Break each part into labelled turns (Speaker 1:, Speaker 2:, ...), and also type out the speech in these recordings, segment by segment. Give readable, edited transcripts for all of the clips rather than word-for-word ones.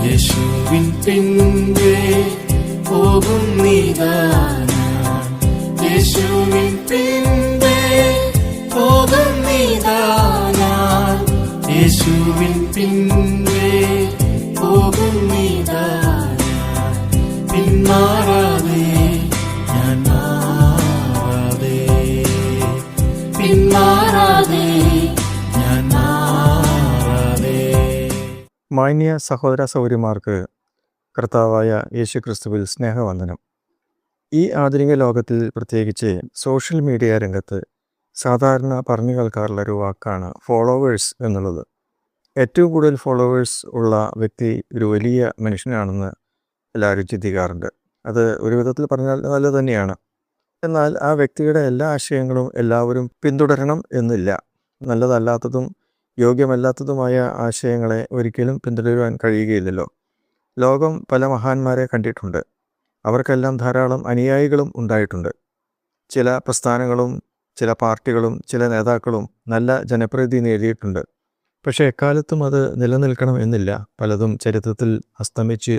Speaker 1: യേശുവിൻ പിൻപേ പോകുന്നിതാ ഞാൻ, യേശുവിൻ പിൻപേ പോകുന്നിതാ ഞാൻ, യേശുവിൻ പിൻപേ പോകുന്നിതാ ഞാൻ, പിന്മാറാതെ ഞാൻ മാറാതെ, പിന്മാറാതെ ഞാൻ മാറാതെ.
Speaker 2: മാന്യ സഹോദര സൗര്യന്മാർക്ക് കർത്താവായ യേശുക്രിസ്തുവിൽ സ്നേഹവന്ദനം. ഈ ആധുനിക ലോകത്തിൽ, പ്രത്യേകിച്ച് സോഷ്യൽ മീഡിയ രംഗത്ത് സാധാരണ പറഞ്ഞു കേൾക്കാറുള്ളൊരു വാക്കാണ് ഫോളോവേഴ്സ് എന്നുള്ളത്. ഏറ്റവും കൂടുതൽ ഫോളോവേഴ്സ് ഉള്ള വ്യക്തി ഒരു വലിയ മനുഷ്യനാണെന്ന് എല്ലാവരും ചിന്തിക്കാറുണ്ട്. അത് ഒരു വിധത്തിൽ പറഞ്ഞാൽ നല്ലത് തന്നെയാണ്. എന്നാൽ ആ വ്യക്തിയുടെ എല്ലാ ആശയങ്ങളും എല്ലാവരും പിന്തുടരണം എന്നില്ല. നല്ലതല്ലാത്തതും യോഗ്യമല്ലാത്തതുമായ ആശയങ്ങളെ ഒരിക്കലും പിന്തുടരുവാൻ കഴിയുകയില്ലല്ലോ. ലോകം പല മഹാന്മാരെ കണ്ടിട്ടുണ്ട്. അവർക്കെല്ലാം ധാരാളം അനുയായികളും ഉണ്ടായിട്ടുണ്ട്. ചില പ്രസ്ഥാനങ്ങളും ചില പാർട്ടികളും ചില നേതാക്കളും നല്ല ജനപ്രീതി നേടിയിട്ടുണ്ട്. പക്ഷേ എക്കാലത്തും അത് നിലനിൽക്കണം എന്നില്ല. പലതും ചരിത്രത്തിൽ അസ്തമിച്ച്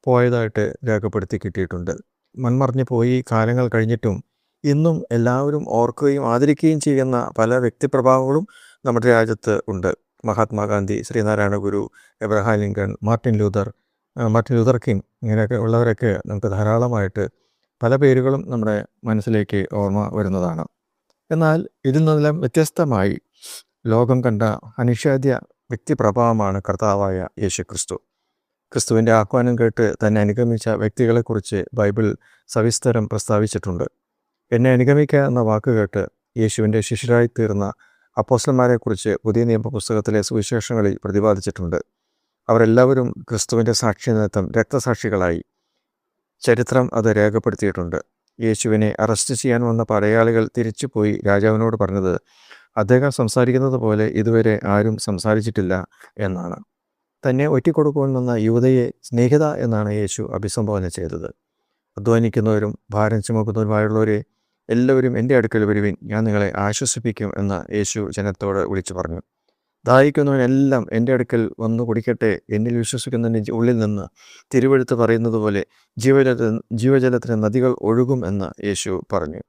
Speaker 2: പോയതായിട്ട് രേഖപ്പെടുത്തി കിട്ടിയിട്ടുണ്ട്. മൺമറഞ്ഞു പോയി കാലങ്ങൾ കഴിഞ്ഞിട്ടും ഇന്നും എല്ലാവരും ഓർക്കുകയും ആദരിക്കുകയും ചെയ്യുന്ന പല വ്യക്തിപ്രഭാവങ്ങളും നമ്മുടെ രാജ്യത്ത് ഉണ്ട്. മഹാത്മാഗാന്ധി, ശ്രീനാരായണ ഗുരു, Abraham Lincoln, Martin Luther king, ഇങ്ങനെയൊക്കെ ഉള്ളവരൊക്കെ നമുക്ക് ധാരാളമായിട്ട് പല പേരുകളും നമ്മുടെ മനസ്സിലേക്ക് ഓർമ്മ വരുന്നതാണ്. എന്നാൽ ഇതിൽ നിന്നെല്ലാം വ്യത്യസ്തമായി ലോകം കണ്ട അനിഷേധ്യ വ്യക്തിപ്രഭാവമാണ് കർത്താവായ യേശുക്രിസ്തു. ക്രിസ്തുവിൻ്റെ ആഹ്വാനം കേട്ട് തന്നെ അനുഗമിച്ച വ്യക്തികളെക്കുറിച്ച് ബൈബിൾ സവിസ്തരം പ്രസ്താവിച്ചിട്ടുണ്ട്. എന്നെ അനുഗമിക്കുക എന്ന വാക്ക് കേട്ട് യേശുവിൻ്റെ ശിഷ്യരായി തീർന്ന അപ്പോസ്തലന്മാരെക്കുറിച്ച് പുതിയ നിയമ പുസ്തകത്തിലെ സുവിശേഷങ്ങളിൽ പ്രതിപാദിച്ചിട്ടുണ്ട്. അവരെല്ലാവരും ക്രിസ്തുവിൻ്റെ സാക്ഷ്യനിമിത്തം രക്തസാക്ഷികളായി. ചരിത്രം അത് രേഖപ്പെടുത്തിയിട്ടുണ്ട്. യേശുവിനെ അറസ്റ്റ് ചെയ്യാൻ വന്ന പടയാളികൾ തിരിച്ചുപോയി രാജാവിനോട് പറഞ്ഞത് അദ്ദേഹം സംസാരിക്കുന്നത് പോലെ ഇതുവരെ ആരും സംസാരിച്ചിട്ടില്ല എന്നാണ്. തന്നെ ഒറ്റിക്കൊടുക്കുവാൻ വന്ന യുവതയെ സ്നേഹിത എന്നാണ് യേശു അഭിസംബോധന ചെയ്തത്. അധ്വാനിക്കുന്നവരും ഭാരം ചുമക്കുന്നവരുമായുള്ളവരെ എല്ലാവരും എൻ്റെ അടുക്കൽ വരുവിൻ, ഞാൻ നിങ്ങളെ ആശ്വസിപ്പിക്കും എന്ന് യേശു ജനത്തോട് വിളിച്ചു പറഞ്ഞു. ദാഹിക്കുന്നവനെല്ലാം എൻ്റെ അടുക്കൽ വന്നു കുടിക്കട്ടെ, എന്നിൽ വിശ്വസിക്കുന്നതിൻ്റെ ഉള്ളിൽ നിന്ന് തിരുവെഴുത്ത് പറയുന്നത് പോലെ ജീവജലത്തിന് നദികൾ ഒഴുകും എന്ന് യേശു പറഞ്ഞു.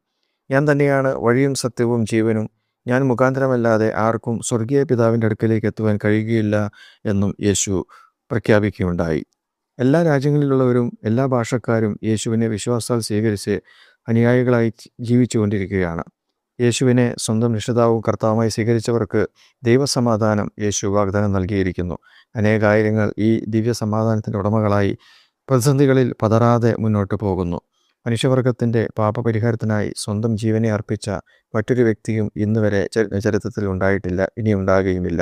Speaker 2: ഞാൻ തന്നെയാണ് വഴിയും സത്യവും ജീവനും, ഞാൻ മുഖാന്തരമല്ലാതെ ആർക്കും സ്വർഗീയ പിതാവിൻ്റെ അടുക്കലേക്ക് എത്തുവാൻ കഴിയുകയില്ല എന്നും യേശു പ്രഖ്യാപിക്കുകയുണ്ടായി. എല്ലാ രാജ്യങ്ങളിലുള്ളവരും എല്ലാ ഭാഷക്കാരും യേശുവിനെ വിശ്വാസത്താൽ സ്വീകരിച്ച് അനുയായികളായി ജീവിച്ചു കൊണ്ടിരിക്കുകയാണ്. യേശുവിനെ സ്വന്തം രക്ഷിതാവും കർത്താവുമായി സ്വീകരിച്ചവർക്ക് ദൈവസമാധാനം യേശു വാഗ്ദാനം നൽകിയിരിക്കുന്നു. അനേകായിരങ്ങൾ ഈ ദിവ്യ സമാധാനത്തിൻ്റെ ഉടമകളായി പ്രതിസന്ധികളിൽ പതറാതെ മുന്നോട്ട് പോകുന്നു. മനുഷ്യവർഗത്തിൻ്റെ പാപപരിഹാരത്തിനായി സ്വന്തം ജീവനെ അർപ്പിച്ച മറ്റൊരു വ്യക്തിയും ഇന്ന് വരെ ചരിത്രത്തിൽ ഉണ്ടായിട്ടില്ല, ഇനി ഉണ്ടാകുകയുമില്ല.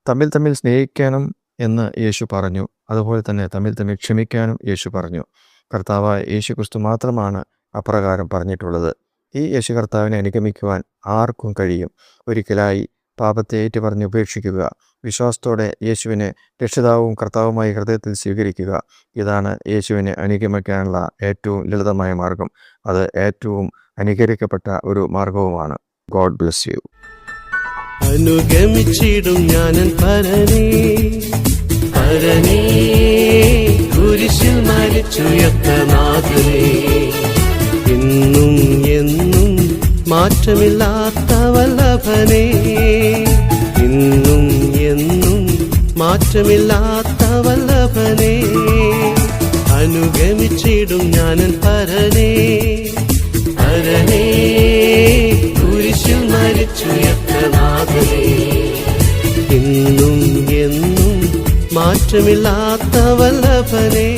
Speaker 2: തമ്മിൽ സ്നേഹിക്കാനും എന്ന് യേശു പറഞ്ഞു. അതുപോലെ തന്നെ തമ്മിൽ ക്ഷമിക്കാനും യേശു പറഞ്ഞു. കർത്താവായ യേശു ക്രിസ്തു മാത്രമാണ് അപ്രകാരം പറഞ്ഞിട്ടുള്ളത്. ഈ യേശു കർത്താവിനെ അനുഗമിക്കുവാൻ ആർക്കും കഴിയും. ഒരിക്കലായി പാപത്തെ ഏറ്റുപറഞ്ഞ് ഉപേക്ഷിക്കുക. വിശ്വാസത്തോടെ യേശുവിനെ രക്ഷിതാവും കർത്താവുമായി ഹൃദയത്തിൽ സ്വീകരിക്കുക. ഇതാണ് യേശുവിനെ അനുഗമിക്കാനുള്ള ഏറ്റവും ലളിതമായ മാർഗം. അത് ഏറ്റവും അനുകരിക്കപ്പെട്ട ഒരു മാർഗവുമാണ്. God bless you.
Speaker 1: അനുഗമിച്ചിടും ഞാനൻ പരനേ, പരനേ കുരിശിൽ മരിച്ചുയർത്ത നാഥനേ, ഇന്നും എന്നും മാറ്റമില്ലാത്ത വല്ലഭനേ, ഇന്നും എന്നും മാറ്റമില്ലാത്ത വല്ലഭനേ, അനുഗമിച്ചിടും ഞാനൻ പരനേ, പരനേ കുരിശിൽ മരിച്ചുയർത്ത നാഥനേ, ഇന്നും എന്നും മാറ്റമില്ലാത്ത വല്ലഭനേ.